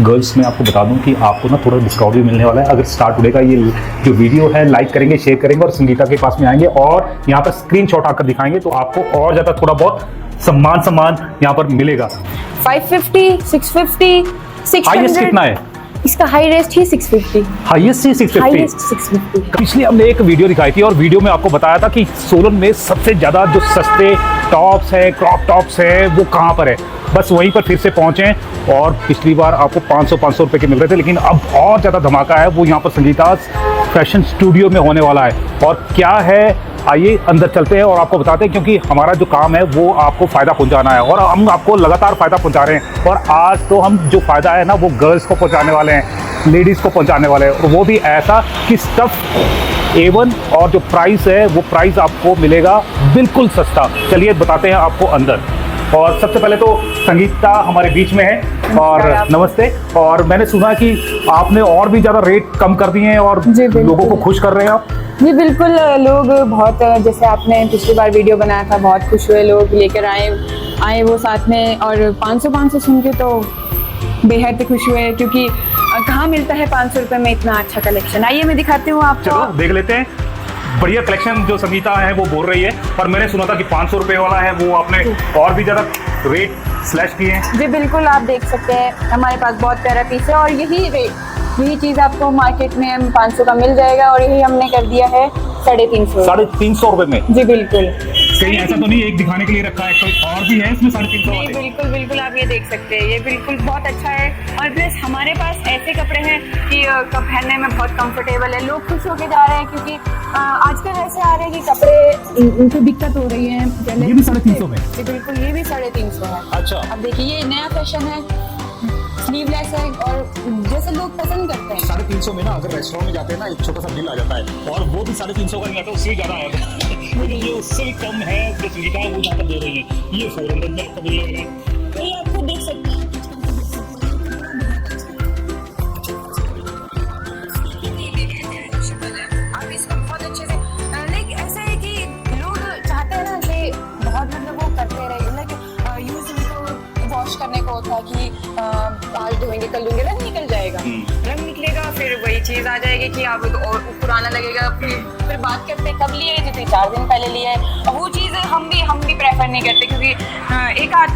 Girls में आपको बता दूं कि आपको ना थोड़ा डिस्काउंट भी मिलने वाला है अगर स्टार्ट टुडे का ये जो वीडियो है लाइक करेंगे, शेयर करेंगे और संगीता के पास में आएंगे और यहाँ पर स्क्रीनशॉट आकर दिखाएंगे तो आपको और ज़्यादा थोड़ा बहुत सम्मान यहाँ पर मिलेगा। 550, 650, 600। हाईएस्ट कितना है इसका हाईएस्ट ही 650। हाईएस्ट ही 650। हाईएस्ट 650। पिछले हमने एक वीडियो दिखाई थी और वीडियो में आपको बताया था कि सोलन में सबसे ज़्यादा जो सस्ते टॉप्स है, क्रॉप टॉप्स है, वो कहाँ पर है। बस वहीं पर फिर से पहुँचे और पिछली बार आपको 500 रुपए के मिल रहे थे, लेकिन अब और ज़्यादा धमाका है वो यहाँ पर संगीता फैशन स्टूडियो में होने वाला है। और क्या है, आइए अंदर चलते हैं और आपको बताते हैं, क्योंकि हमारा जो काम है वो आपको फ़ायदा पहुंचाना है और हम आपको लगातार फ़ायदा पहुंचा रहे हैं। और आज तो हम जो फ़ायदा है ना वो गर्ल्स को पहुंचाने वाले हैं, लेडीज़ को पहुंचाने वाले हैं, और वो भी ऐसा कि स्टफ A1 और जो प्राइस है वो प्राइस आपको मिलेगा बिल्कुल सस्ता। चलिए बताते हैं आपको अंदर। और सबसे पहले तो संगीता हमारे बीच में है और नमस्ते। और मैंने सुना कि आपने और भी ज़्यादा रेट कम कर दिए हैं और लोगों को खुश कर रहे हैं आप। जी बिल्कुल, लोग बहुत, जैसे आपने पिछली बार वीडियो बनाया था, बहुत खुश हुए, लोग लेकर आए वो साथ में। और 500 सुन के तो बेहद खुश हुए, क्योंकि कहाँ मिलता है 500 रुपये में इतना अच्छा कलेक्शन। आइए मैं दिखाती हूँ आपको। चलो देख लेते हैं। बढ़िया कलेक्शन जो संगीता है वो बोल रही है, पर मैंने सुना था कि 500 रुपये वाला है वो आपने और भी ज़्यादा रेट स्लैश किए हैं। जी बिल्कुल, आप देख सकते हैं हमारे पास बहुत प्यारा पीस है और यही चीज़ आपको मार्केट में 500 का मिल जाएगा और यही हमने कर दिया है 350। 350 रुपये में? जी बिल्कुल। कहीं ऐसा तो नहीं एक दिखाने के लिए रखा है, कोई और भी है इसमें 350 वाले? बिल्कुल बिल्कुल, आप ये देख सकते हैं, ये बिल्कुल बहुत अच्छा है। और प्लस हमारे पास ऐसे कपड़े हैं कि पहनने में बहुत कंफर्टेबल है, लोग खुश होके जा रहे हैं, क्योंकि आजकल ऐसे आ रहे हैं कि कपड़े उनको दिक्कत हो रही है। ये भी 350 में? जी बिल्कुल, ये भी 350 है। अच्छा, अब देखिए ये नया फैशन है, स्लीवलेस है और जैसे लोग पसंद करते हैं। 350 में ना अगर रेस्टोरेंट में जाते हैं ना एक छोटा सा बिल आ जाता है और वो भी 350 का नहीं आता, उससे ज़्यादा आएगा। ये उससे भी कम है जो संगीता है वो यहाँ पर दे रही है। ये 400 में आपको मिल जाएगा। ये आपको देख सकते हैं, आप इसको बहुत अच्छे से, लाइक ऐसा है कि लोग चाहते हैं ना कि बहुत, मतलब वो करते रहे, लाइक यूज इनको वॉश करने को होता है कि आज धोएंगे कल धोएंगे, रंग निकल जाएगा, रंग निकलेगा, फिर वही चीज आ जाएगी कि आप और पुराना लगेगा। फिर बात करते कब लिए, जितने 4 दिन पहले लिए है, और वो चीज़ हम भी प्रेफर नहीं करते, क्योंकि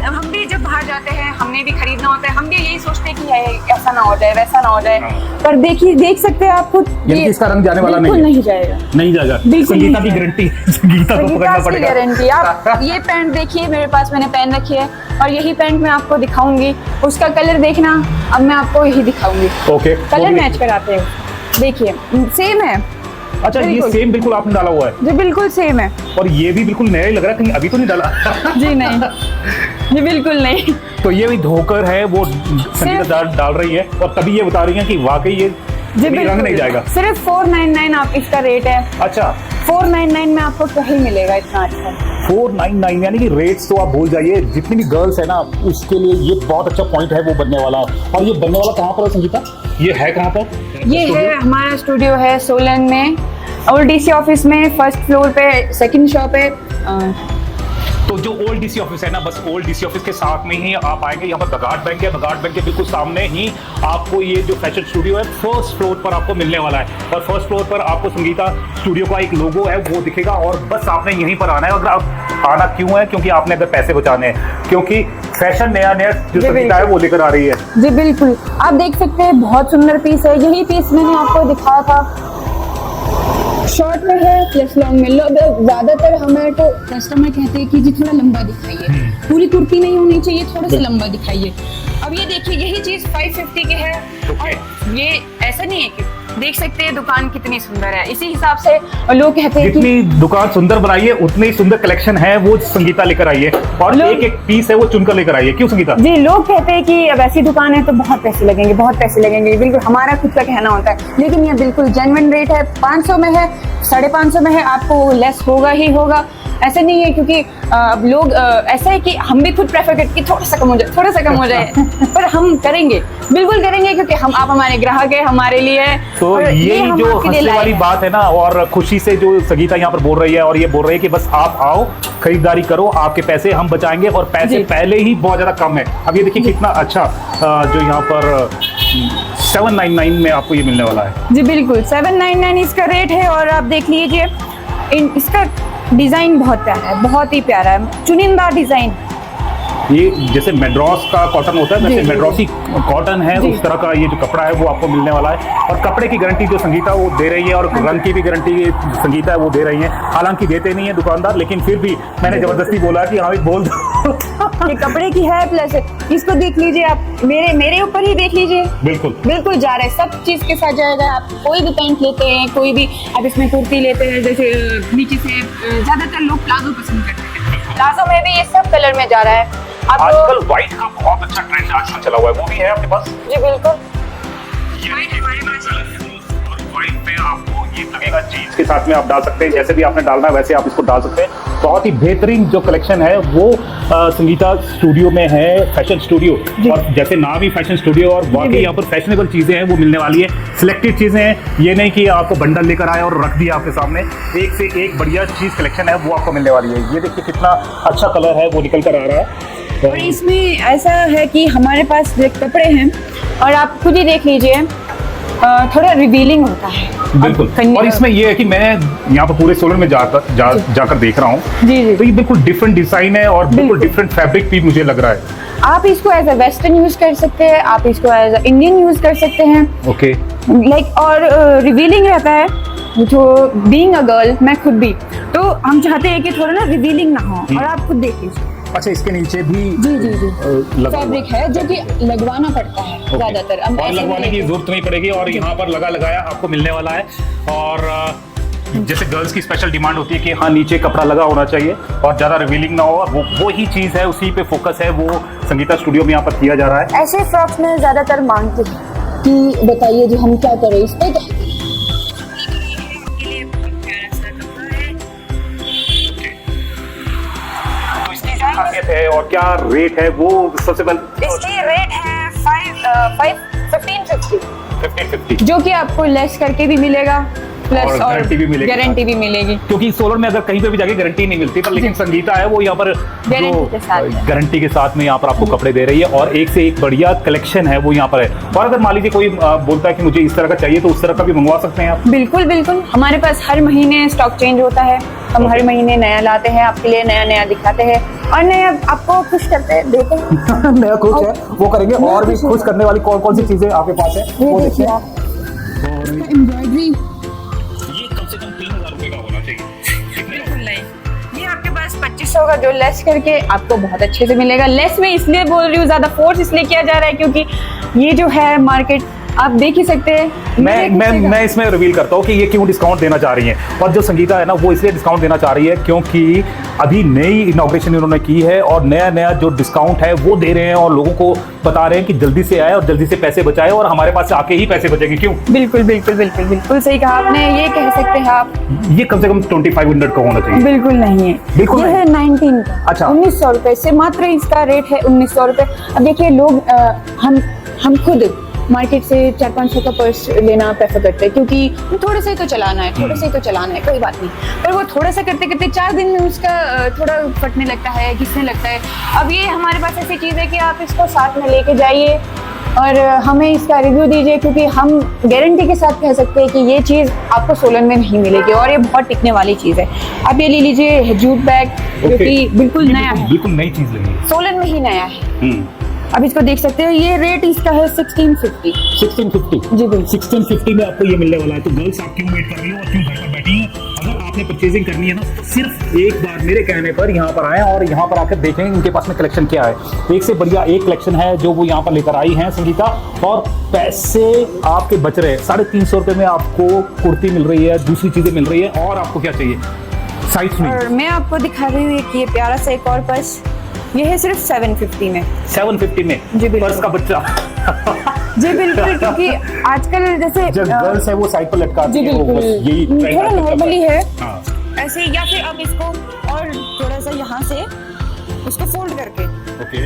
हम भी जब बाहर जाते हैं हमने भी खरीदना होता है, हम भी यही सोचते हैं कि ऐसा ना हो जाए, वैसा ना हो जाए। पर देखिए, देख सकते हैं आप खुद, इसका रंग जाने वाला नहीं जाएगा, नहीं जाएगा। संगीता की गारंटी, संगीता को पकड़ना पड़ेगा। गारंटी। आप ये पैंट देखिए, मेरे पास मैंने पहन रखी है और यही पैंट मैं आपको दिखाऊंगी, उसका कलर देखना, अब मैं आपको यही दिखाऊंगी। ओके, कलर मैच कराते हैं, देखिए सेम है। अच्छा, ये सेम बिल्कुल आपने डाला हुआ है? जी बिल्कुल सेम है। और ये भी बिल्कुल नया ही लग रहा है, कहीं अभी तो नहीं डाला? जी नहीं, जी बिल्कुल नहीं। तो ये भी धोकर है वो संगीता डाल रही है और तभी ये बता रही है कि वाकई ये रंग नहीं जाएगा। सिर्फ 499 आप इसका रेट है। अच्छा, 499 में आपको क्या ही मिलेगा इतना अच्छा? 499, यानी कि रेट्स तो आप भूल जाइए। जितनी भी गर्ल्स है ना उसके लिए ये बहुत अच्छा पॉइंट है वो बनने वाला। और ये बनने वाला कहाँ पर है संगीता? ये है कहाँ पर? ये है हमारा स्टूडियो है सोलन में, ओल्ड DC ऑफिस में, फर्स्ट फ्लोर पे, सेकंड शॉप है। तो जो ओल्ड DC ऑफिस है ना, बस ओल्ड DC ऑफिस के साथ में ही आप आएंगे। यहाँ पर बगाट बैंक है, बगाट बैंक के बिल्कुल सामने ही आपको ये जो फैशन स्टूडियो है फर्स्ट फ्लोर पर आपको मिलने वाला है। और फर्स्ट फ्लोर पर आपको संगीता स्टूडियो का एक लोगो है वो दिखेगा और बस आपने यहीं पर आना है। अगर आप आना क्यों है? क्योंकि आपने अगर पैसे बचाने हैं, क्योंकि फैशन नया जो संगीता है वो लेकर आ रही है। जी बिल्कुल, आप देख सकते हैं, बहुत सुंदर पीस है। यही पीस मैंने आपको दिखाया था, शॉर्ट में है प्लस लॉन्ग में। ज्यादातर हमारे को कस्टमर कहते हैं कि जी थोड़ा लंबा दिखाइए, पूरी कुर्ती नहीं होनी चाहिए, थोड़ा सा लंबा दिखाइए। अब ये देखिए, यही चीज 550 की है और ये ऐसा नहीं है कि देख सकते हैं दुकान कितनी सुंदर है। इसी हिसाब से लोग कहते हैं जितनी दुकान सुंदर बनाइए उतनी ही सुंदर कलेक्शन है वो संगीता लेकर आई है और एक एक पीस है वो चुनकर लेकर आई है। क्यों संगीता? जी, लोग कहते हैं कि अब ऐसी दुकान है तो बहुत पैसे लगेंगे, बहुत पैसे लगेंगे। बिल्कुल हमारा खुद का कहना होता है, लेकिन ये बिल्कुल जेन्युइन रेट है। 500 में है, 550 में है, आपको लेस होगा ही होगा। ऐसे नहीं है, क्योंकि अब लोग ऐसा है कि हम भी खुद प्रेफर करते कि थोड़ा सा कम हो जाए, थोड़ा सा कम हो जाए पर हम करेंगे, बिल्कुल करेंगे, क्योंकि हम आप हमारे ग्राहक है, हमारे लिए है। तो और यही हम जो आपके लिए हंसने लाए वाली हैं। बात है ना, और खुशी से जो संगीता यहाँ पर बोल रही है, और ये बोल रही है कि बस आप आओ, खरीदारी करो, आपके पैसे हम बचाएंगे, और पैसे जी। पहले ही बहुत ज्यादा कम है। अब ये देखिए कितना अच्छा जो यहाँ पर 799 में आपको ये मिलने वाला है। जी बिल्कुल 799 इसका रेट है। और आप देख लीजिए इसका डिजाइन बहुत प्यारा है, बहुत ही प्यारा है, चुनिंदा डिजाइन। ये जैसे मेड्रॉस का कॉटन होता है, जी, वैसे जी, मेड्रॉसी कॉटन है, जी। उस तरह का ये जो कपड़ा है वो आपको मिलने वाला है। और कपड़े की गारंटी जो संगीता वो दे रही है, और रंग की भी गारंटी संगीता है वो दे रही है। हालांकि देते नहीं है दुकानदार, लेकिन फिर भी मैंने जबरदस्ती बोला कि हाँ बोल दो। ये कपड़े की है, प्लस इसको देख लीजिए आप, मेरे ऊपर ही देख लीजिए, बिल्कुल बिल्कुल जा रहा है, सब चीज के साथ जाएगा। आप कोई भी पैंट लेते हैं, कोई भी आप इसमें कुर्ती लेते हैं, जैसे नीचे से ज्यादातर लोग प्लाजो पसंद करते हैं, प्लाजो में भी ये सब कलर में जा रहा है। आप आजकल व्हाइट का बहुत अच्छा ट्रेंड आजकल चला हुआ है, वो भी है आपके पास? जी बिल्कुल। और व्हाइट पे आपको ये लगेगा जीन्स के साथ में आप डाल सकते हैं, जैसे भी आपने डालना है वैसे आप इसको डाल सकते हैं। बहुत ही बेहतरीन जो कलेक्शन है वो संगीता स्टूडियो में है, फैशन स्टूडियो, और जैसे नाम ही फैशन स्टूडियो, और वाकई यहाँ पर फैशनेबल चीजें हैं वो मिलने वाली है, सिलेक्टेड चीजें हैं। ये नहीं कि आपको बंडल लेकर आए और रख दिया आपके सामने, एक से एक बढ़िया चीज कलेक्शन है वो आपको मिलने वाली है। ये देखिए कितना अच्छा कलर है वो निकल कर आ रहा है। और इसमें ऐसा है कि हमारे पास जो कपड़े हैं, और आप खुद ही देख लीजिए, थोड़ा रिवीलिंग होता है। बिल्कुल। और इसमें ये है कि मैं यहाँ पर पूरे सोलन में जाकर देख रहा हूँ, जी जी, तो ये बिल्कुल डिफरेंट डिजाइन है और बिल्कुल डिफरेंट फैब्रिक भी मुझे लग रहा है। आप इसको एज अ वेस्टर्न यूज कर सकते हैं, आप इसको एज अ इंडियन यूज कर सकते हैं, ओके। लाइक और रिवीलिंग रहता है। जो बीइंग अ गर्ल, मैं खुद भी, तो हम चाहते हैं कि थोड़ा ना रिवीलिंग ना हो, और आप खुद देख लीजिए। अच्छा, इसके नीचे भी जी जी जी लगा हुआ फैब्रिक है, जो कि लगवाना पड़ता है ज्यादातर। अब और ऐसे लगवाने नहीं की है। जरूरत नहीं पड़ेगी, और यहाँ पर लगाया आपको मिलने वाला है। और जैसे गर्ल्स की स्पेशल डिमांड होती है कि हाँ नीचे कपड़ा लगा होना चाहिए और ज्यादा रिवीलिंग ना हो, और वो ही चीज है, उसी पे फोकस है, वो संगीता स्टूडियो में यहाँ पर किया जा रहा है। ऐसे फ्रॉक्स में ज्यादातर मांगते हैं कि बताइए जी हम क्या करें इस पे। तो इसकी क्या खासियत है और क्या रेट है वो सबसे पहले? इसकी रेट है 1550, 1550, जो कि आपको लेस करके भी मिलेगा, प्लस और गारंटी भी मिलेगी। गारंटी भी मिलेगी। क्योंकि सोलन में अगर कहीं पे भी जाके गारंटी नहीं मिलती, पर लेकिन संगीता है वो यहाँ पर गारंटी के साथ है। गारंटी के साथ में यहाँ पर आपको कपड़े दे रही है, और एक से एक बढ़िया कलेक्शन है वो यहाँ पर है। और अगर मान लीजिए कोई बोलता है कि मुझे इस तरह का चाहिए, तो उस तरह का भी मंगवा सकते हैं आप? बिल्कुल बिल्कुल, हमारे पास हर महीने स्टॉक चेंज होता है, हम हर महीने नया लाते हैं, आपके लिए नया नया दिखाते हैं, और नया आपको खुश करते देते हैं। नया खुश है वो करेंगे, और भी खुश करने वाली कौन कौन सी चीजें आपके पास है वो देखिए आप। एम्ब्रॉयडरी ये कम से कम 3000 रुपए का होना चाहिए। बिल्कुल नहीं, ये आपके पास 2500 का जो लेस करके आपको बहुत अच्छे से मिलेगा। लेस में इसलिए बोल रही हूँ, ज्यादा फोर्स इसलिए किया जा रहा है क्योंकि ये जो है मार्केट आप देख ही सकते हैं। मैं इसमें रिवील करता हूँ कि ये क्यों डिस्काउंट देना चाह रही हैं, और जो संगीता है ना वो इसलिए डिस्काउंट देना चाह रही है क्योंकि अभी नई इनॉग्रेशन इन्होंने की है, और नया जो डिस्काउंट है वो दे रहे हैं, और लोगों को बता रहे हैं कि जल्दी से आए और जल्दी से पैसे बचाए, और हमारे पास आके ही पैसे बचेंगे। क्यों? बिल्कुल बिल्कुल बिल्कुल बिल्कुल सही कहा आपने, ये कह सकते हैं आप। ये कम से कम 2500 का होना चाहिए। बिल्कुल नहीं है, बिल्कुल ये है 19 का। अच्छा। 1900 रुपए से मात्र इसका रेट है 1900 रुपए। अब देखिए लोग हम खुद मार्केट से 400-500 का पर्स लेना प्रेफर करते हैं, क्योंकि थोड़े से ही तो चलाना है, थोड़े से ही तो चलाना है, कोई बात नहीं। पर वो थोड़ा सा करते करते 4 दिन में उसका थोड़ा फटने लगता है, घिसने लगता है। अब ये हमारे पास ऐसी चीज़ है कि आप इसको साथ में लेके जाइए और हमें इसका रिव्यू दीजिए, क्योंकि हम गारंटी के साथ कह सकते हैं कि ये चीज़ आपको सोलन में नहीं मिलेगी, और ये बहुत टिकने वाली चीज़ है। आप ये ले लीजिए जूट बैग, जो कि बिल्कुल नया है, बिल्कुल नई चीज लगी है। सोलन में ही नया है। अब इसको देख सकते हैं, ये रेट इसका है 1650। 1650 जी बिल्कुल। 1650 में आपको ये मिलने वाला है। तो गर्ल्स आप क्यों वेट कर रही हो और क्यों घर पर बैठी हैं? अगर आपने परचेजिंग करनी है ना, सिर्फ एक बार मेरे कहने पर यहाँ पर आए और यहाँ पर आकर देखें इनके पास में कलेक्शन क्या है। एक से बढ़िया एक कलेक्शन है जो वो यहाँ पर लेकर आई हैं संगीता, और पैसे आपके बच रहे हैं। 350 रुपये में आपको कुर्ती मिल रही है, दूसरी चीजें मिल रही है, और आपको क्या चाहिए साइज में। और मैं आपको दिखा रही हूँ कि ये प्यारा सा एक और पर्स, ये है सिर्फ 750 में। 750 में जी बिल्कुल। पर्स का बच्चा। जी बिल्कुल, क्योंकि आजकल जैसे जब गर्ल्स है वो साइड पर लटकाती जी है, वो बिल्कुल बस यही थोड़ा नॉर्मली है हाँ। ऐसे, या फिर आप इसको और थोड़ा सा यहाँ से उसको फोल्ड करके, ओके,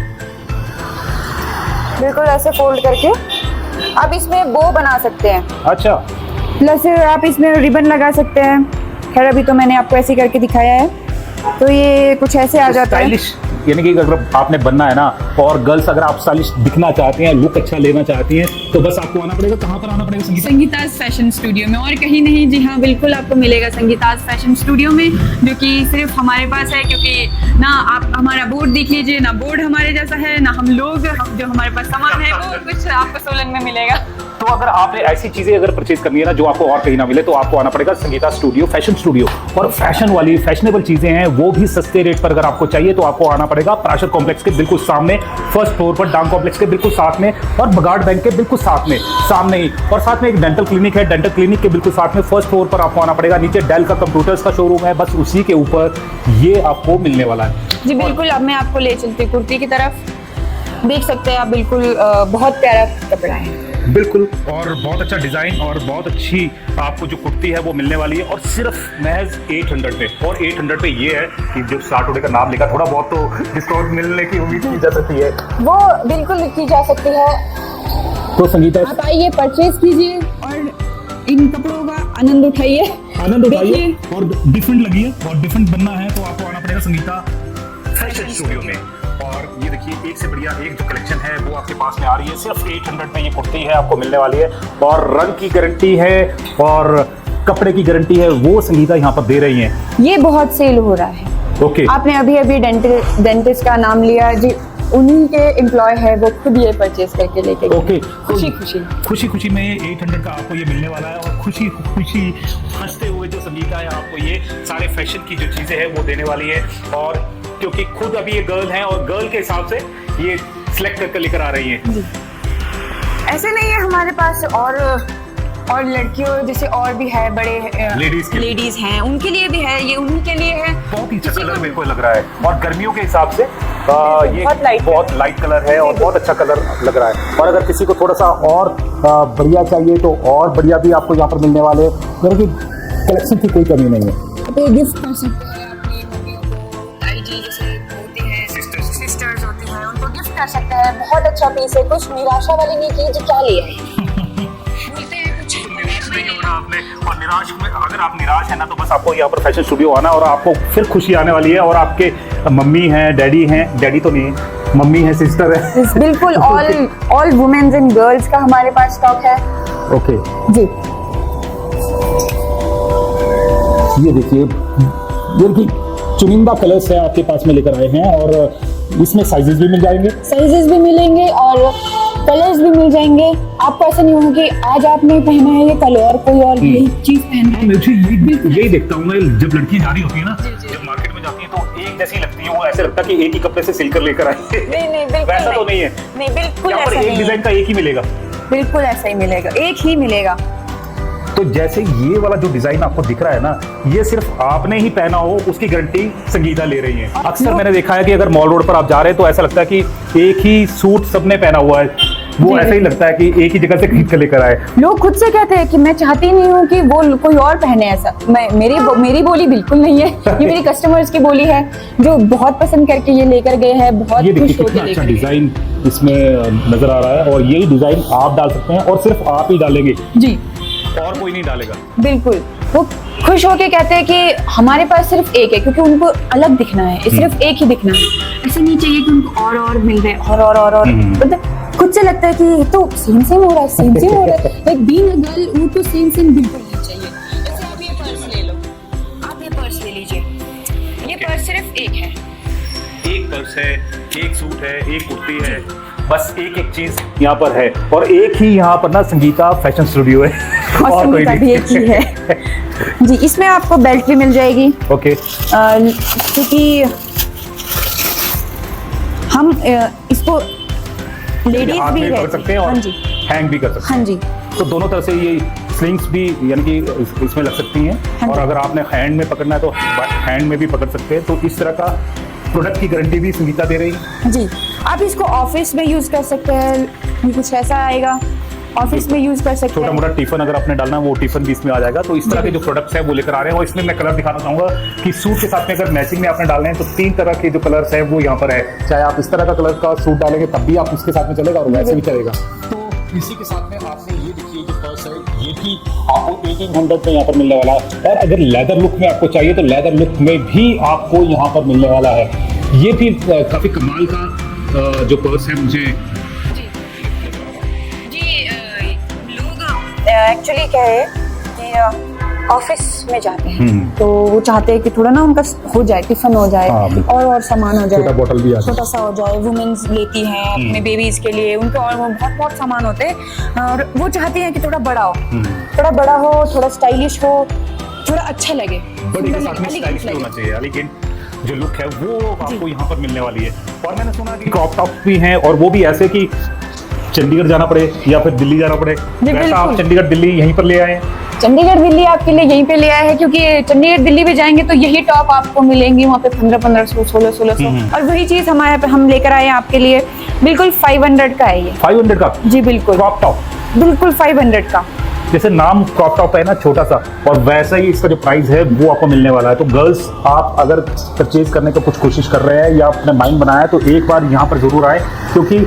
बिल्कुल ऐसे फोल्ड करके आप इसमें बो बना सकते हैं। अच्छा, प्लस आप इसमें रिबन लगा सकते हैं। खैर अभी तो मैंने आपको ऐसे करके दिखाया है, तो ये कुछ ऐसे आ जाता है। स्टाइलिश, यानी कि अगर आपने बनना है ना, और गर्ल्स अगर आप स्टाइलिश दिखना चाहती हैं, लुक अच्छा लेना चाहती हैं, तो बस आपको आना पड़ेगा। कहाँ पर आना पड़ेगा संगीता? संगीताज फैशन स्टूडियो में, और कहीं नहीं। जी हाँ, बिल्कुल आपको मिलेगा संगीताज फैशन स्टूडियो में, जो कि सिर्फ हमारे पास है। क्योंकि ना आप हमारा बोर्ड देख लीजिए, ना बोर्ड हमारे जैसा है, ना हम लोग, जो हमारे पास सामान है वो कुछ आपको सोलन में मिलेगा। तो अगर आपने ऐसी चीजें अगर परचेज करनी है ना जो आपको और कहीं ना मिले, तो आपको आना पड़ेगा संगीता स्टूडियो, फैशन स्टूडियो। और फैशन वाली फैशनेबल चीजें हैं वो भी सस्ते रेट पर अगर आपको चाहिए, तो आपको आना पड़ेगा पराशर कॉम्प्लेक्स के बिल्कुल सामने, फर्स्ट फ्लोर पर, डांग कॉम्प्लेक्स के बिल्कुल साथ में, और बगाड़ बैंक के बिल्कुल साथ में, सामने ही। और साथ में एक डेंटल क्लिनिक है, डेंटल क्लिनिक के बिल्कुल साथ में फर्स्ट फ्लोर पर आपको आना पड़ेगा। नीचे डेल का कंप्यूटर्स का शोरूम है, बस उसी के ऊपर ये आपको मिलने वाला है। जी बिल्कुल, अब मैं आपको ले चलती हूँ कुर्ती की तरफ। देख सकते हैं आप, बिल्कुल बहुत प्यारा कपड़ा है, बिल्कुल, और बहुत अच्छा डिजाइन और बहुत अच्छी आपको जो कुर्ती है वो मिलने वाली है, और सिर्फ महज 800 पे। और 800 पे ये है कि जो साटोडे का नाम लिखा, थोड़ा बहुत तो डिस्काउंट मिलने की उम्मीद की जा सकती है। वो बिल्कुल की जा सकती है। तो संगीता, आप आइए, परचेज कीजिए और इन कपड़ों का आनंद उठाइए, आनंद उठाइए। देखिए। और डिफरेंट लगी है, और डिफरेंट बनना है तो आपको आना पड़ेगा संगीता फैशन स्टूडियो में। और ये देखिए, एक से बढ़िया एक जो कलेक्शन है वो आपके पास में आ रही है। सिर्फ 800 में ये कुर्ती है आपको मिलने वाली है, और रंग की गारंटी है और कपड़े की गारंटी है, वो संगीता यहाँ पर दे रही है। ये बहुत सेल हो रहा है। ओके, आपने अभी अभी डेंटिस्ट का नाम लिया जी, उन्हीं के एम्प्लॉय है, वो खुद ये परचेज करके लेके गए। ओके, खुशी खुशी खुशी खुशी में 800 का आपको ये मिलने वाला है, और खुशी खुशी हंसते हुए जो संगीता है आपको ये सारे फैशन की जो चीजें हैं वो देने वाली है। और क्योंकि खुद अभी ये गर्ल है, और गर्ल के हिसाब से ये सिलेक्ट करके लेकर आ रही है। ऐसे नहीं है, हमारे पास और लड़कियों जैसे और भी है, बड़े लेडीज हैं, उनके लिए भी है, ये उन्हीं के लिए है। बहुत ही अच्छा कलर मेरे को लग रहा है, और गर्मियों के हिसाब से ये बहुत लाइट कलर है, और बहुत अच्छा कलर लग रहा है। और अगर किसी को थोड़ा सा और बढ़िया चाहिए, तो और बढ़िया भी आपको यहाँ पर मिलने वाले हैं, यानी कि कलेक्शन की कोई कमी नहीं है। आप ये गिफ्ट कर सकते हैं अपनी मम्मियों को, ताई जी जैसे होती हैं, सिस्टर्स होती हैं, उनको गिफ्ट कर सकते हैं। बहुत अच्छा पीस है, कुछ निराशा वाली नहीं की जो क्या लिया है। बोलते हैं कुछ निराश नहीं होना आपने, और निराश में अगर आप निराश है ना, तो बस आपको यहाँ पर फैशन स्टूडियो आना, और आपको फिर खुशी आने वाली है। और आपके मम्मी हैं, डैडी तो नहीं है, मम्मी है, सिस्टर है, बिल्कुल ऑल वुमेन्स एंड गर्ल्स का हमारे पास स्टॉक है। ओके जी, ये देखिए, ये देखिए चुनिंदा कलर्स है आपके पास में लेकर आए हैं, और इसमें साइजेस भी मिल जाएंगे, साइजेस भी मिलेंगे और कलर्स भी मिल जाएंगे। आपको ऐसा नहीं होगा कि आज आपने पहना है ये कल और कोई और यही चीज पहनना है। यही देखता हूँ मैं, जब लड़कियां जा रही होती है ना, जब मार्केट में जाती है तो एक जैसी लगती है वो, ऐसे लगता है कि एक ही कपड़े से सिलकर लेकर आई है। नहीं बिल्कुल वैसा तो नहीं है, नहीं बिल्कुल यहाँ पर ऐसा एक नहीं डिजाइन है। का एक ही मिलेगा, बिल्कुल ऐसा ही मिलेगा, एक ही मिलेगा। तो जैसे ये वाला जो डिजाइन आपको दिख रहा है ना, ये सिर्फ आपने ही पहना हो उसकी गारंटी संगीता ले रही है। अक्सर मैंने देखा है कि अगर मॉल रोड पर आप जा रहे हैं तो ऐसा लगता है कि एक ही सूट सबने पहना हुआ है, वो ऐसा ही लगता है कि एक ही जगह से खरीद कर लेकर आए। लोग खुद से कहते हैं कि मैं चाहती नहीं हूँ कि वो कोई और पहने ऐसा। मेरी बोली बिल्कुल नहीं है, ये मेरी कस्टमर्स की बोली है, जो बहुत पसंद करके ये लेकर गए हैं, बहुत ये देखिए खुश कितना होकर अच्छा लेकर गए। डिजाइन इसमें नजर आ रहा है, और यही डिजाइन आप डाल सकते हैं, और सिर्फ आप ही डालेंगे जी, और कोई नहीं डालेगा। बिल्कुल। वो खुश होके कहते हैं कि हमारे पास सिर्फ एक है, क्योंकि उनको अलग दिखना है, सिर्फ एक ही दिखना है। ऐसा नहीं चाहिए कि उनको और मिल रहे और मतलब खुद से लगता है कि ये तो सेम हो रहा है, सेम हो रहा है। लाइक बीइंग अ गर्ल, वो तो सेम बिल्कुल नहीं चाहिए। जैसे आप ये पर्स ले लो, आप ये पर्स ले लीजिए, ये पर्स सिर्फ एक है, एक पर्स है, एक सूट है, एक कुर्ती है, बस एक चीज यहाँ पर है, और एक ही यहाँ पर ना संगीता फैशन स्टूडियो है, और संगीता भी एक ही है। जी, इसमें आपको बेल्ट भी मिल जाएगी। ओके, क्योंकि हम इसको लेडीज हाथ भी में कर सकते हैं और हाँ जी, हैंग भी कर सकते हैं। हाँ जी, तो दोनों तरह से ये स्लिंग्स भी यानी कि इसमें लग सकती हैं, हाँ और जी। अगर आपने हैंड में पकड़ना है तो हैंड में भी पकड़ सकते हैं। तो इस तरह का प्रोडक्ट की गारंटी भी संगीता दे रही है। जी। आप इसको ऑफिस में यूज कर सकते हैं, कुछ ऐसा आएगा। ऑफिस में यूज कर सकते छोटा हैं। मोटा टिफिन अगर आपने डालना है वो टिफिन भी इसमें आ जाएगा। तो इस तरह के जो प्रोडक्ट्स है वो लेकर आ रहे हैं। और इसमें मैं कलर दिखाना चाहूंगा कि सूट के साथ में अगर मैचिंग में आपने डालने हैं तो 3 तरह के जो कलर्स है वो यहाँ पर है। चाहे आप इस तरह का कलर का सूट डालेंगे तब भी आप उसके साथ में चलेगा और वैसे भी चलेगा। तो इसी के साथ में आपने ये देखिए जो पर्स है ये भी आपको 1800 में यहाँ पर मिलने वाला है। और अगर लेदर लुक में आपको चाहिए तो लेदर लुक में भी आपको यहाँ पर मिलने वाला है। ये भी काफी कमाल का जो पर्स है मुझे एक्चुअली क्या है कि ऑफिस में जाते हैं तो वो चाहते हैं कि थोड़ा ना उनका हो जाए, टिफिन हो जाए, हाँ, और सामान हो जाए, छोटा बोतल भी आ जाए, छोटा सा हो जाए। वुमेन्स लेती हैं अपने बेबीज के लिए, उनके और वो बहुत बहुत सामान होते हैं और वो चाहती हैं कि थोड़ा बड़ा हो, थोड़ा बड़ा हो, थोड़ा स्टाइलिश हो, थोड़ा अच्छा लगे, बड़े के साथ में स्टाइलिश होना चाहिए। लेकिन जो लुक है वो आपको यहाँ पर मिलने वाली है। और मैंने सुना कि क्रॉप टॉप भी हैं और वो भी ऐसे कि चंडीगढ़ जाना पड़े या फिर दिल्ली जाना पड़े, वैसा आप चंडीगढ़ दिल्ली यहीं पर ले आए हैं। चंडीगढ़ दिल्ली आपके लिए यहीं पे ले आए हैं क्योंकि चंडीगढ़ दिल्ली भी जाएंगे तो यही टॉप आपको मिलेंगी वहाँ पे 1500, 1600। और वही चीज हमारे पे हम लेकर आए हैं आपके लिए, बिल्कुल 500 का है ये। 500 का? जी बिल्कुल, क्रॉप टॉप बिल्कुल 500 का। जैसे नाम क्रॉप टॉप है ना छोटा सा, और वैसा ही इसका जो प्राइस है वो आपको मिलने वाला है। तो गर्ल्स आप अगर परचेज करने का कुछ कोशिश कर रहे हैं या अपने माइंड बनाया है तो एक बार यहाँ पर जरूर आए, क्योंकि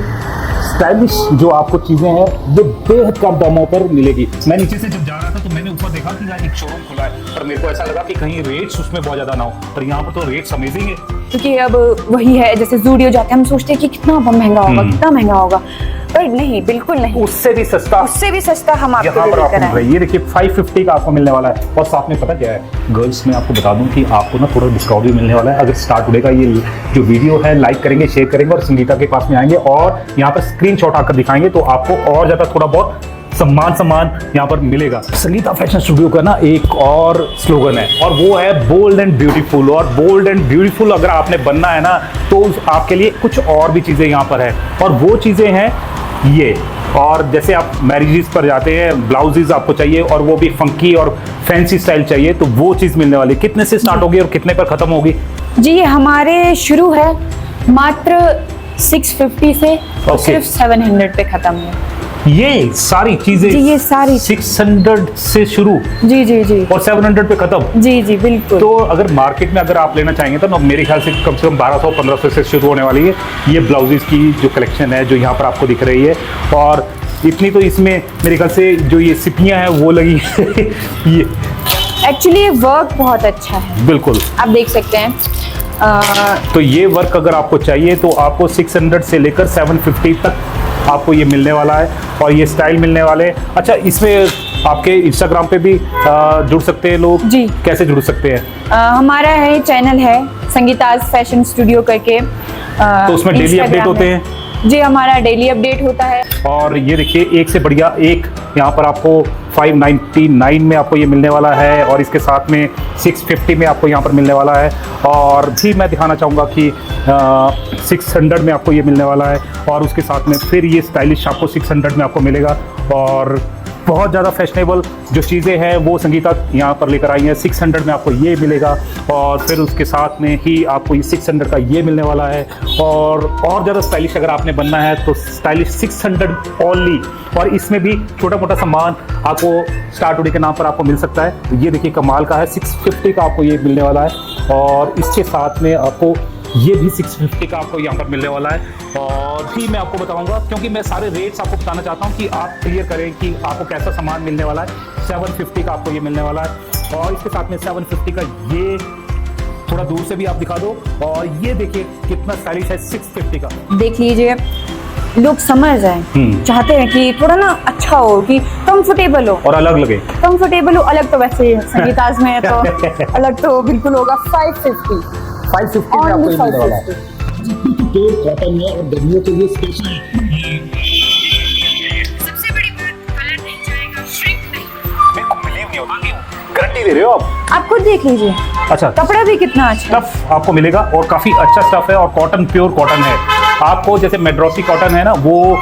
स्टाइलिश जो आपको चीजें हैं वो बेहद कम दामों पर मिलेगी। मैं नीचे से जब जा रहा था तो मैंने ऊपर देखा कि यार एक शोरूम खुला है, पर मेरे को ऐसा लगा कि कहीं रेट्स उसमें बहुत ज्यादा ना हो, पर यहाँ पर तो रेट्स अमेजिंग है। क्योंकि अब वही है, जैसे ज़ूडियो जाते हैं हम सोचते हैं कि कितना महंगा होगा, कितना महंगा होगा, पर नहीं, बिल्कुल नहीं, उससे भी सस्ता हम आपको यहाँ पर लेकर आपको आए। ये देखिए 550 का आपको मिलने वाला है। और साथ में पता क्या है गर्ल्स, में आपको बता दूं कि आपको ना थोड़ा डिस्काउंट भी मिलने वाला है। अगर स्टार्ट होगा ये जो वीडियो है लाइक करेंगे, शेयर करेंगे और संगीता के पास में आएंगे और यहाँ पर स्क्रीनशॉट आकर दिखाएंगे तो आपको और ज्यादा थोड़ा बहुत सम्मान यहाँ पर मिलेगा। संगीता फैशन स्टूडियो का ना एक और स्लोगन है और वो है बोल्ड एंड ब्यूटीफुल। और बोल्ड एंड ब्यूटीफुल अगर आपने बनना है ना तो आपके लिए कुछ और भी चीजें यहाँ पर है, और वो चीजें हैं ये। और जैसे आप मैरिजेस पर जाते हैं, ब्लाउजेज आपको चाहिए और वो भी फंकी और फैंसी स्टाइल चाहिए, तो वो चीज मिलने वाली। कितने से स्टार्ट होगी और कितने पर खत्म होगी? जी ये हमारे शुरू है मात्र 650 से और सिर्फ 700 पे खत्म है। ये सारी चीजें? जी ये सारी 600 से शुरू? जी जी जी। और 700 पे खत्म? जी जी बिल्कुल। तो अगर मार्केट में अगर आप लेना चाहेंगे तो मेरे ख्याल से कम 1200-1500 से शुरू होने वाली है ये ब्लाउजेस की जो कलेक्शन है जो यहाँ पर आपको दिख रही है। और इतनी तो इसमें मेरे ख्याल से जो ये सिपियाँ हैं वो लगी ये एक्चुअली ये वर्क बहुत अच्छा है, बिल्कुल आप देख सकते हैं। तो ये वर्क अगर आपको चाहिए तो आपको 600 से लेकर 750 तक आपको ये मिलने वाला है और ये स्टाइल मिलने वाले। अच्छा, इसमें आपके इंस्टाग्राम पे भी जुड़ सकते हैं लोग? जी। कैसे जुड़ सकते हैं? हमारा है चैनल है संगीताज फैशन स्टूडियो करके, तो उसमें डेली अपडेट होते हैं? जी हमारा डेली अपडेट होता है। और ये देखिए एक से बढ़िया एक यहाँ पर आपको 599 में आपको ये मिलने वाला है और इसके साथ में 650 में आपको यहाँ पर मिलने वाला है। और भी मैं दिखाना चाहूँगा कि 600 में आपको ये मिलने वाला है और उसके साथ में फिर ये स्टाइलिश आपको 600 में आपको मिलेगा। और बहुत ज़्यादा फैशनेबल जो चीज़ें हैं वो संगीता यहाँ पर लेकर आई हैं। 600 में आपको ये मिलेगा और फिर उसके साथ में ही आपको ये 600 का ये मिलने वाला है। और ज़्यादा स्टाइलिश अगर आपने बनना है तो स्टाइलिश 600 ओनली। और इसमें भी छोटा मोटा सामान आपको स्टार्ट हुडी के नाम पर आपको मिल सकता है। ये देखिए कमाल का है, 650 का आपको ये मिलने वाला है और इसके साथ में आपको ये भी 650 का आपको यहाँ पर मिलने वाला है। और भी मैं आपको बताऊंगा क्योंकि मैं सारे रेट्स आपको बताना चाहता हूँ कि आप क्लियर करें कि आपको कैसा सामान मिलने वाला है। 750 का आपको ये मिलने वाला है और इसके साथ में 750 का ये थोड़ा दूर से भी आप दिखा दो। और ये देखिए कितना स्टाइलिश है 650 का। देख लीजिए, लोग समझ जाए, चाहते हैं कि थोड़ा ना अच्छा हो, कि कंफर्टेबल हो और अलग लगे। कंफर्टेबल हो, अलग तो वैसे संगीताज में है तो अलग तो बिल्कुल होगा। 550 में आपको ये मिलने वाला है। प्योर कॉटन है और गर्मियों के लिए स्पेशल है। सबसे बड़ी बात, कलर नहीं जाएगा, श्रिंक नहीं। मेरे को बिलीव नहीं होता, गारंटी दे रहे हो आप खुद देख लीजिए। अच्छा, कपड़ा भी कितना अच्छा स्टफ आपको मिलेगा और काफी अच्छा स्टफ है और कॉटन प्योर कॉटन है। आपको जैसे मेड्रोसी कॉटन है ना, वो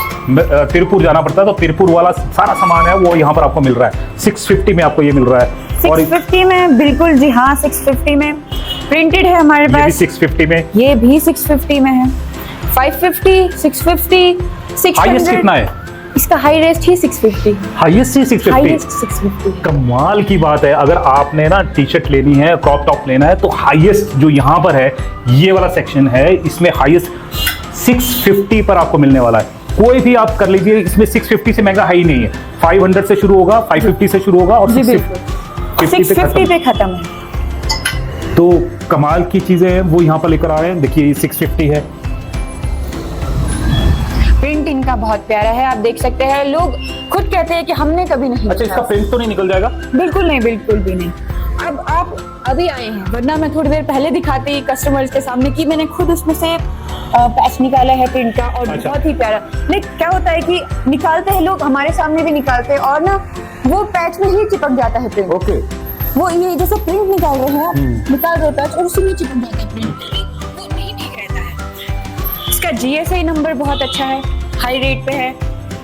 तिरुपुर जाना पड़ता है तो तिरुपुर वाला सारा सामान है वो यहाँ पर आपको मिल रहा है। 650 में आपको ये मिल रहा है। 650 में बिल्कुल, जी हाँ 650 में प्रिंटेड है हमारे पास। ये भी 650 में, ये भी 650 में है। 550, 650, 600। हाईएस्ट कितना है? इसका हाई रेस्ट ही 650, हाईएस्ट ही 650। हाईएस्ट 650। कमाल की बात है। अगर आपने ना टी शर्ट लेनी है, क्रॉप टॉप लेना है, तो हाईएस्ट जो यहाँ पर है ये वाला सेक्शन है, इसमें हाईएस्ट 650 पर आपको मिलने वाला है। कोई भी आप कर लीजिए, इसमें 650 से महंगा हाई नहीं है। 500 से शुरू होगा, 550 से शुरू होगा और 650 पे खत्म है। तो कमाल की चीजें हैं वो यहाँ पर लेकर आ रहे हैं। देखिए 650 है। प्रिंट इनका बहुत प्यारा है, आप देख सकते हैं। लोग खुद कहते हैं कि हमने कभी नहीं अच्छा, इसका प्रिंट तो नहीं निकल जाएगा? बिल्कुल नहीं, बिल्कुल भी नहीं। अब आप अभी आए हैं, वरना मैं थोड़ी देर पहले दिखाती कस्टमर्स के सामने कि मैंने खुद उसमें से पैच निकाला है प्रिंट का, और अच्छा। बहुत ही प्यारा। लेकिन क्या होता है कि निकालते हैं लोग, हमारे सामने भी निकालते हैं, और ना वो पैच में ही चिपक जाता है प्रिंट। ओके। वो ये जैसे प्रिंट निकाल रहे हैं आप, निकाल रहे हो पैच और उसी में चिपक जाता है प्रिंट, वो नहीं ठीक रहता है। इसका GSI नंबर बहुत अच्छा है, हाई रेट पे है,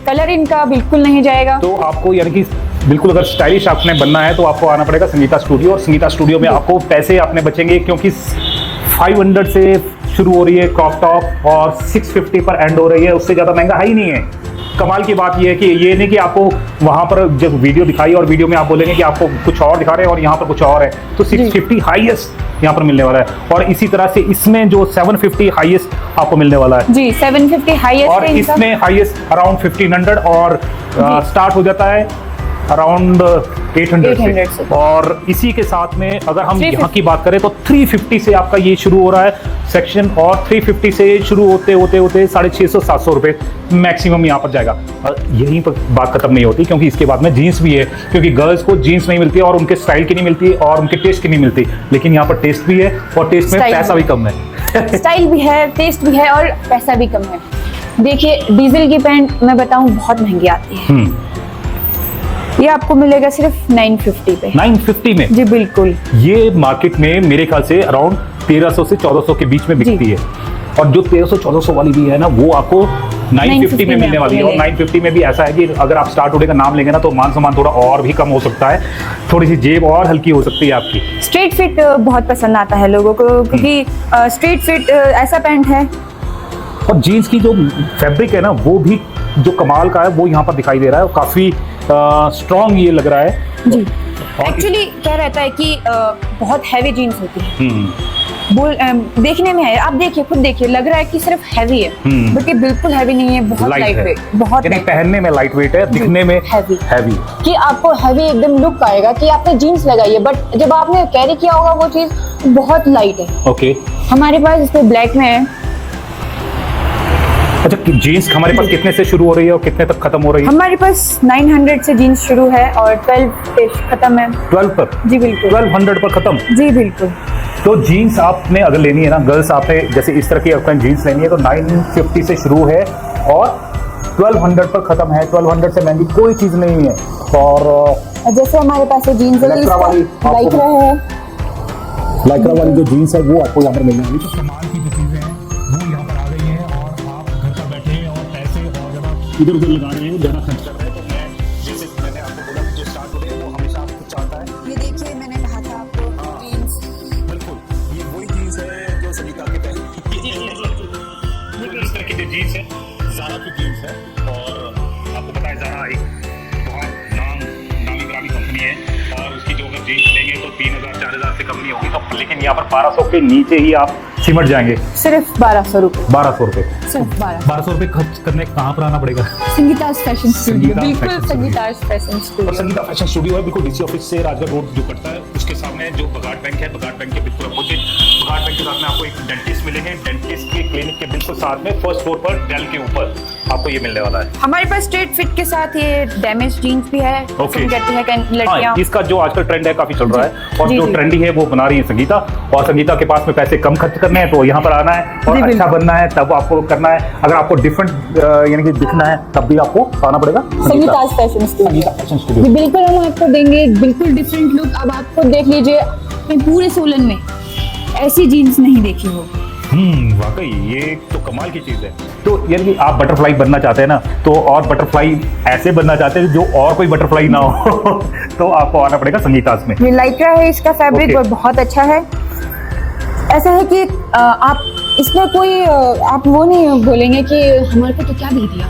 कलर इनका बिल्कुल नहीं जाएगा। तो आपको यानी कि बिल्कुल अगर स्टाइलिश आपने बनना है तो आपको आना पड़ेगा संगीता स्टूडियो। और संगीता स्टूडियो में आपको पैसे अपने बचेंगे, क्योंकि 500 से शुरू हो रही है क्रॉप टॉप और 650 पर एंड हो रही है। उससे ज़्यादा महंगा ही नहीं है। कमाल की बात यह है कि ये नहीं कि आपको वहाँ पर जब वीडियो दिखाई और वीडियो में आप बोलेंगे कि आपको कुछ और दिखा रहे हैं और यहाँ पर कुछ और है, तो 650 हाईएस्ट यहाँ पर मिलने वाला है। और इसी तरह से इसमें जो 750 हाईएस्ट आपको मिलने वाला है जी, 750 हाईएस्ट और है इनका। इसमें हाईएस्ट अराउंड 1500 और स्टार्ट हो जाता है अराउंड 800 से। और इसी के साथ में अगर हम यहाँ की बात करें तो 350 से आपका ये शुरू हो रहा है सेक्शन, और 350 से शुरू होते 650-700 रुपए मैक्सिमम यहाँ पर जाएगा। यहीं पर बात खत्म नहीं होती, क्योंकि इसके बाद में जीन्स भी है, क्योंकि गर्ल्स को जीन्स नहीं मिलती और उनके स्टाइल की नहीं मिलती और उनके टेस्ट की नहीं मिलती, लेकिन यहाँ पर टेस्ट भी है और टेस्ट में पैसा भी कम है। स्टाइल भी है, टेस्ट भी है और पैसा भी कम है। देखिए डीजल की पैंट मैं बताऊं बहुत महंगी आती है, ये आपको मिलेगा सिर्फ 950 पे। 950 में? जी बिल्कुल। ये मार्केट में मेरे ख्याल से अराउंड 1300 से 1400 के बीच में बिकती है, और जो 1300-1400 वाली भी है ना वो आपको 950 में मिलने वाली है। और 950 में भी ऐसा है कि अगर आप स्टार्ट होने का नाम लेंगे ना तो मान सम्मान थोड़ा और भी कम हो सकता है, थोड़ी सी जेब और हल्की हो सकती है आपकी। स्ट्रेट फिट बहुत पसंद आता है लोगों को, क्योंकि स्ट्रेट फिट ऐसा पैंट है। और जीन्स की जो फैब्रिक है ना वो भी जो कमाल का है वो यहाँ पर दिखाई दे रहा है, काफी स्ट्रॉन्ग ये लग रहा है जी। एक्चुअली क्या रहता है कि बहुत हैवी जीन्स होती है, देखने में है, आप देखिए खुद देखिए, लग रहा है कि सिर्फ हैवी है, बट ये बिल्कुल हैवी नहीं है, बहुत लाइट वेट, बहुत पहनने में लाइट वेट है, दिखने में हैवी कि आपको हैवी एकदम लुक आएगा कि आपने जीन्स लगाई है, बट जब आपने कैरी किया होगा वो चीज बहुत लाइट है। ओके। हमारे पास इसमें ब्लैक में है। अच्छा, जीन्स हमारे पास कितने से शुरू हो रही है और कितने तक खत्म हो रही है? हमारे पास 900 से जीन्स शुरू है और 12 पे खत्म है। 12 पर? जी बिल्कुल। 1200 पर खत्म? जी बिल्कुल। तो जीन्स आपने अगर लेनी है ना, गर्ल्स आपने जैसे इस तरह की आपको जीन्स लेनी है तो 950 से शुरू है और 1200 पर खत्म है। 1200 से महंगी कोई चीज नहीं है। और जैसे हमारे पास जीन्स लाइक्रा वाली जो जीन्स है वो आपको यहाँ पर मिलने वाली। तो कमाल की जो चीजें हैं वो यहाँ पर आ गई हैं और आप घर पर बैठे और पैसे और ज़्यादा इधर उधर लगा रहे हैं, ज़्यादा खर्च कर रहे हैं। तो मैं जैसे मैंने आपको बोला कि जो स्टार्ट हो रहे हैं वो हमेशा आपको चाहता है। ये देखिए मैंने कहा था आपको जीन्स, बिल्कुल ये वही जीन्स है जो संगीता के पहले इस तरह की जो जीन्स है ज़ारा की जीन्स है। और आपको पता है ज़ारा एक बहुत नामी ग्रामी कंपनी है और उसकी जो अगर जीन्स लेंगे तो 3000-4000 से कम नहीं होगी। तो लेकिन यहाँ पर 1200 के नीचे ही आप सिमट जाएंगे। सिर्फ 1200 रुपए। 1200 रुपए? सिर्फ 1200 रुपए खर्च करने कहाँ पर आना पड़ेगा? Sangeeta fashion studio. बिल्कुल संगीता फैशन और स्टूडियो। संगीता फैशन स्टूडियो है बिल्कुल डीसी ऑफिस से राजगढ़ रोड जो पड़ता है उसके सामने जो बगाट बैंक है, बगाट बैंक के बिल्कुल अपोजिट। बगाट बैंक के साथ में आपको एक डेंटिस्ट मिलेंगे, डेंटिस्ट के क्लिनिक के बिल्कुल साथ में फर्स्ट फ्लोर पर डेल के ऊपर आपको ये मिलने वाला है। हमारे पास स्ट्रेट फिट के साथ ये डैमेज जीन्स भी है। ओके। कहती है लड़कियां। हाँ, इसका जो आजकल ट्रेंड है काफी चल रहा है और जी, जो जी। ट्रेंडी है वो बना रही है संगीता। और संगीता के पास में पैसे कम खर्च करने हैं तो यहाँ पर आना है और जी, अच्छा बनना है तब आपको करना है। अगर आपको डिफरेंट यानी कि दिखना है तब भी आपको आना पड़ेगा Sangeeta fashion studio. Sangeeta fashion studio. बिल्कुल हम आपको देंगे बिल्कुल डिफरेंट लुक। अब आपको देख लीजिए पूरे सोलन में ऐसी जीन्स नहीं देखी हो। वाकई ये तो कमाल की चीज है। तो यानी कि आप बटरफ्लाई बनना चाहते हैं ना, तो और बटरफ्लाई ऐसे बनना चाहते हैं जो और कोई बटरफ्लाई ना हो तो आपको आना पड़ेगा संगीतास में। ये लाइक्रा है इसका फैब्रिक। Okay. और बहुत अच्छा है। ऐसा है कि आप इसमें कोई आप वो नहीं बोलेंगे कि हमारे को तो क्या दे दिया,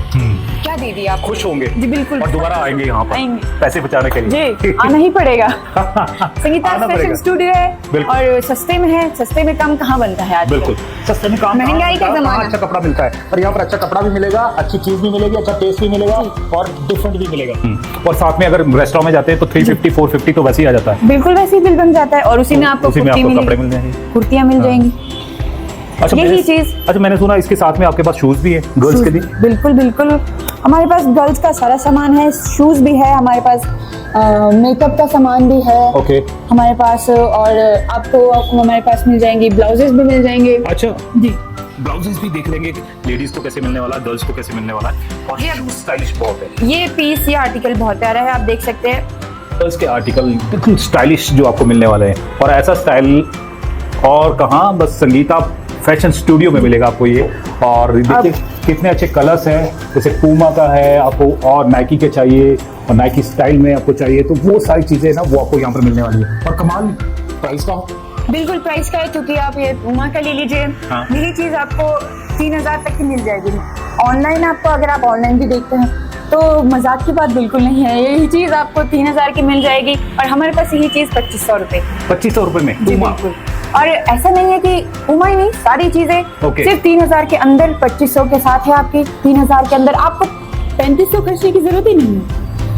क्या दे दी आप। खुश होंगे जी बिल्कुल। और दोबारा आएंगे यहाँ पर आएंगे। पैसे बचाने के लिए। जी आना ही पड़ेगा। संगीता आना फैशन पड़ेगा। स्टूडियो है बिल्कुल। और सस्ते में है, सस्ते में कम कहाँ बनता है आजकल। बिल्कुल सस्ते में काम, महंगाई का जमाना। अच्छा कपड़ा मिलता है और यहाँ पर अच्छा कपड़ा भी मिलेगा, अच्छी चीज भी मिलेगी, अच्छा टेस्ट भी मिलेगा और डिफरेंट भी मिलेगा। और साथ में अगर रेस्टोरेंट में जाते हैं तो 350 450 तो वैसे ही आ जाता है। बिल्कुल वैसे ही बिल बन जाता है और उसी में आपको उसी में कुर्ती आपको कपड़े मिलेगी, मिल जाएंगे, कुर्तियाँ मिल जाएंगी। अच्छा यही चीज। अच्छा मैंने सुना इसके साथ में आपके पास शूज भी है गर्ल्स के लिए। बिल्कुल बिल्कुल, हमारे पास गर्ल्स का सारा सामान है, शूज भी है हमारे पास, मेकअप का सामान भी है ओके हमारे पास, और आपको हमारे पास मिल जाएंगे, ब्लाउजेस भी मिल जाएंगे। अच्छा जी ब्लाउजेस भी देख लेंगे, लेडीज को कैसे मिलने वाला है, गर्ल्स को कैसे मिलने वाला है। और ये स्टाइलिश बहुत है, ये पीस, ये आर्टिकल बहुत प्यारा है, आप देख सकते हैं। गर्ल्स के आर्टिकल बिल्कुल स्टाइलिश जो आपको मिलने वाले हैं। और ऐसा स्टाइल और कहाँ, बस संगीता फैशन स्टूडियो में मिलेगा आपको ये। और देखिए कितने अच्छे कलर्स हैं, जैसे पूमा का है आपको, और नाइकी के चाहिए और नाइकी स्टाइल में आपको चाहिए, तो वो सारी चीजें ना वो आपको यहाँ पर मिलने वाली है। और कमाल प्राइस का बिल्कुल प्राइस का है, क्योंकि आप ये पूमा का ले लीजिए, हाँ। यही चीज आपको 3000 तक की मिल जाएगी। ऑनलाइन आपको, अगर आप ऑनलाइन भी देखते हैं तो मजाक की बात बिल्कुल नहीं है, यही चीज आपको 3000 की मिल जाएगी। और हमारे पास यही चीज 2500 रुपए, 2500 रुपए में जी पूमा। बिल्कुल। और ऐसा नहीं है कि पूमा ही नहीं, सारी चीजें Okay. सिर्फ 3000 के अंदर 2500 के साथ है आपकी। 3000 के अंदर आपको 3500 खर्चने की जरूरत ही नहीं है।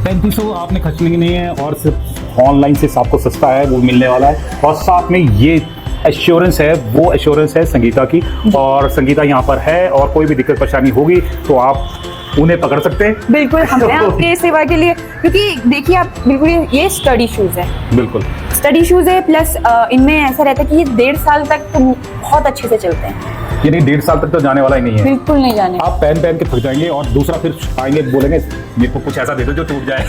3500 आपने खर्चने की नहीं है, और सिर्फ ऑनलाइन से आपको सस्ता है वो मिलने वाला है। और साथ में ये एश्योरेंस है, वो एश्योरेंस है संगीता की, और संगीता यहाँ पर है, और कोई भी दिक्कत परेशानी होगी तो आप उन्हें पकड़ सकते हैं। बिल्कुल हम हैं आपके सेवा के लिए, क्योंकि देखिए आप बिल्कुल, ये स्टडी शूज है, बिल्कुल स्टडी शूज है, प्लस इनमें ऐसा रहता है कि ये 1.5 साल तक तो बहुत अच्छे से चलते हैं। यानी 1.5 साल तक तो जाने वाला ही नहीं है। बिल्कुल नहीं जाने। आप पहन के थक जाएंगे और दूसरा फिर आएंगे बोलेंगे मेरे को कुछ ऐसा दे दो जो टूट जाए।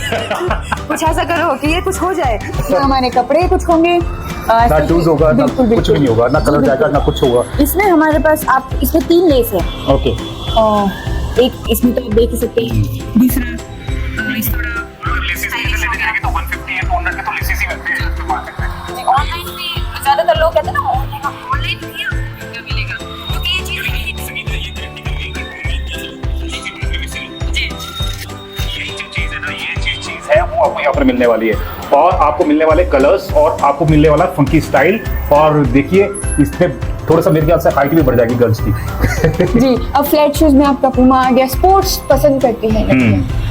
कुछ ऐसा करो कि ये कुछ हो जाए, तो हमारे कपड़े कुछ होंगे, ना शूज होगा, ना कुछ भी नहीं होगा, ना कलर जाएगा, ना कुछ होगा। इसमें हमारे पास, आप इसमें 3 लेस है। ओके, एक इसमें तो आप देख ही सकते हैं, दूसरा लेस थोड़ा ऑनलाइन में ज्यादातर लोग कहते हैं ना ऑनलाइन भी आपको मिलेगा, क्योंकि ये चीज है वो आपको यहाँ पर मिलने वाली है। और आपको मिलने वाले कलर्स और आपको मिलने वाला फंकी स्टाइल। और देखिए इसमें थोड़ा सा मेरे ख्याल से हाइट भी बढ़ जाएगी गर्ल्स की। जी, अब फ्लैट शूज में आपका पूमा आ गया, स्पोर्ट्स पसंद करती हैं,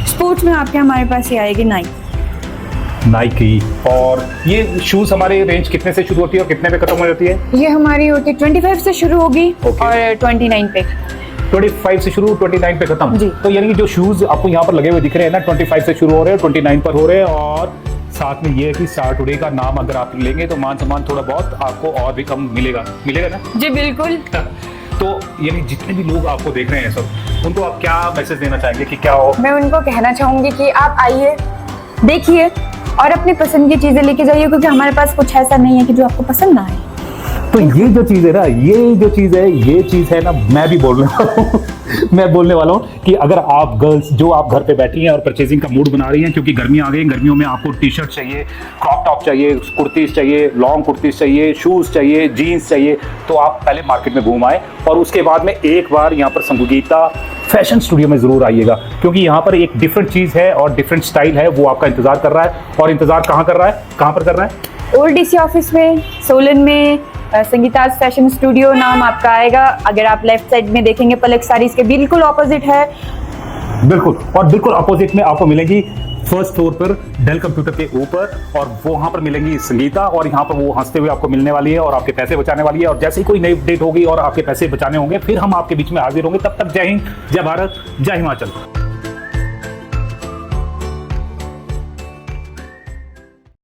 स्पोर्ट्स में आपके हमारे पास ये आएगी नाइकी। और ये शूज हमारे रेंज कितने से शुरू होती है और कितने पे खत्म हो जाती है? ये हमारी होती है 25 से शुरू होगी और 29 पे। 25 से शुरू 29 पे खत्म। जी। तो यानी कि जो शूज आपको यहाँ पर लगे हुए दिख रहे हैं ना, 25 से शुरू हो रहे हैं, 29 पर हो रहे हैं। और साथ में ये है कि साटुडे का नाम अगर आप लेंगे तो मान सम्मान थोड़ा बहुत आपको और भी कम मिलेगा ना? जी बिल्कुल। तो यानी जितने भी लोग आपको देख रहे हैं सब, उनको आप क्या मैसेज देना चाहेंगे कि क्या हो? मैं उनको कहना चाहूंगी कि आप आइए, देखिए और अपनी पसंद की चीजें लेके जाइए, क्योंकि हमारे पास कुछ ऐसा नहीं है कि जो आपको पसंद ना आए। तो ये जो चीज है ना, ये चीज है ना, मैं भी बोलने वाला हूँ मैं बोलने वाला हूँ कि अगर आप गर्ल्स जो आप घर पे बैठी हैं और परचेजिंग का मूड बना रही हैं, क्योंकि गर्मियाँ आ गई, गर्मियों में आपको टी शर्ट चाहिए, क्रॉप टॉप चाहिए, कुर्तीज चाहिए, लॉन्ग कुर्तीज चाहिए, शूज चाहिए, जीन्स चाहिए, तो आप पहले मार्केट में घूम आए और उसके बाद में एक बार यहाँ पर संगीता फैशन स्टूडियो में जरूर आइएगा, क्योंकि यहाँ पर एक डिफरेंट चीज है और डिफरेंट स्टाइल है, वो आपका इंतजार कर रहा है। और इंतजार कहाँ कर रहा है, कहाँ पर कर रहा है? ओल्ड डीसी ऑफिस में, सोलन में, संगीता फैशन स्टूडियो नाम आपका आएगा। अगर आप लेफ्ट साइड में देखेंगे, पलक सारीज के बिल्कुल ऑपोजिट है। बिल्कुल, और बिल्कुल ऑपोजिट में आपको मिलेगी फर्स्ट फ्लोर पर डेल कंप्यूटर के ऊपर, और वहां पर मिलेंगी संगीता, और यहाँ पर वो हंसते हुए आपको मिलने वाली है और आपके पैसे बचाने वाली है। और जैसे ही कोई नई अपडेट होगी और आपके पैसे बचाने होंगे, फिर हम आपके बीच में हाजिर होंगे। तब तक जय हिंद, जय भारत, जय हिमाचल।